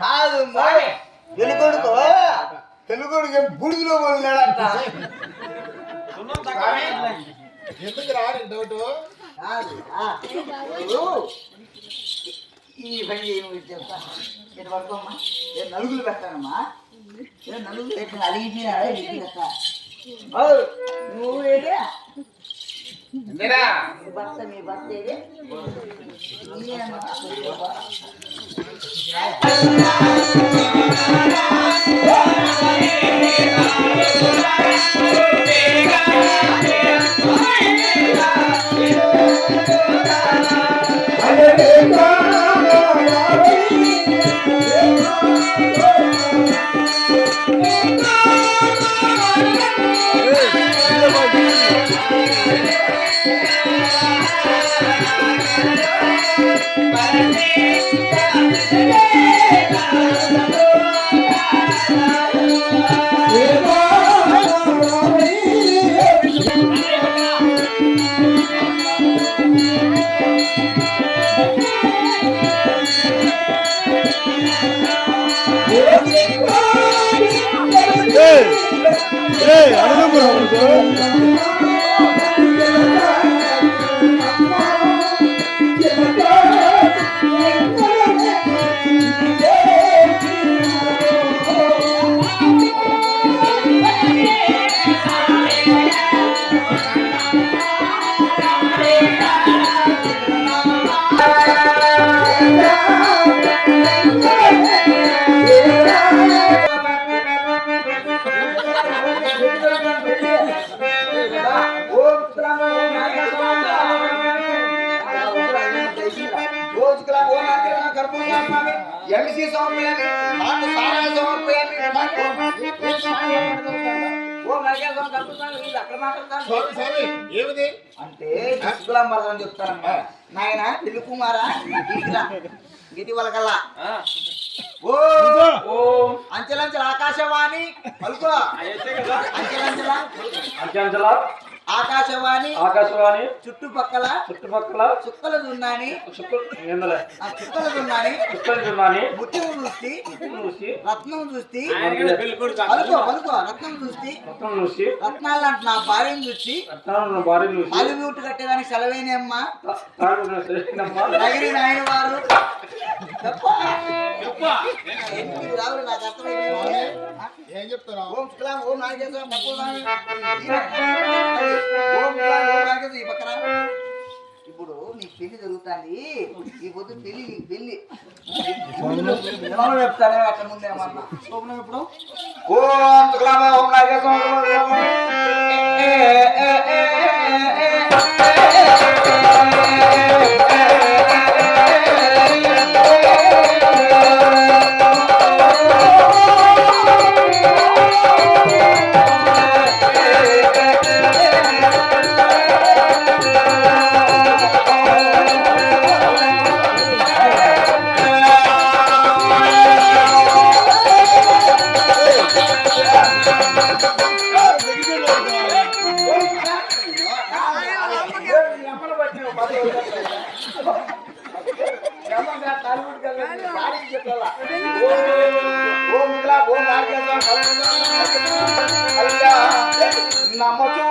కాదు తెలుగుడుకో తెలుగుడికి బుడిలో వదిలేడంట. ఎందుకు రాడు డౌట్ ఈ పని చెప్తా పడుకోమ్మా. ఏ నలుగులు పెట్టానమ్మా, ఏ నలుగులు పెట్టిన అలిగిపోయినా నువ్వు ఏదే భర్త మీ భర్త ఏదే అంటే శుక్లాంబరం చెప్తానమ్మా. నాయన పిల్లి కుమారా గిటి వలకల్లా ఓ అంచెలంచెల ఆకాశవాణి పలుకో. అంచెలంచెల ఆకాశవాణి చుట్టుపక్కల చుక్కలు దున్నాని ముత్యం చూసి రత్నం చూసి రత్నం చూసి రత్నాలు అంటే నా భార్యను చూసి అలివ్యూట్ కట్టేదానికి సెలవేనమ్మా నగిరి నాయన వారు నాకు అర్థమైంది. ఏం చెప్తారా? ఓం శుక్లాం ఓం నాగేశ్వరం ఈ పక్కన ఇప్పుడు నీ పెళ్లి జరుగుతుంది. ఈ పొద్దు పెళ్లి నీకు పెళ్లి చెప్తానే అట్లా ముందే ఏమన్నా శోభనం. ఇప్పుడు ఓం శుక్లాం ఓం నాగేశ్వరం फोटो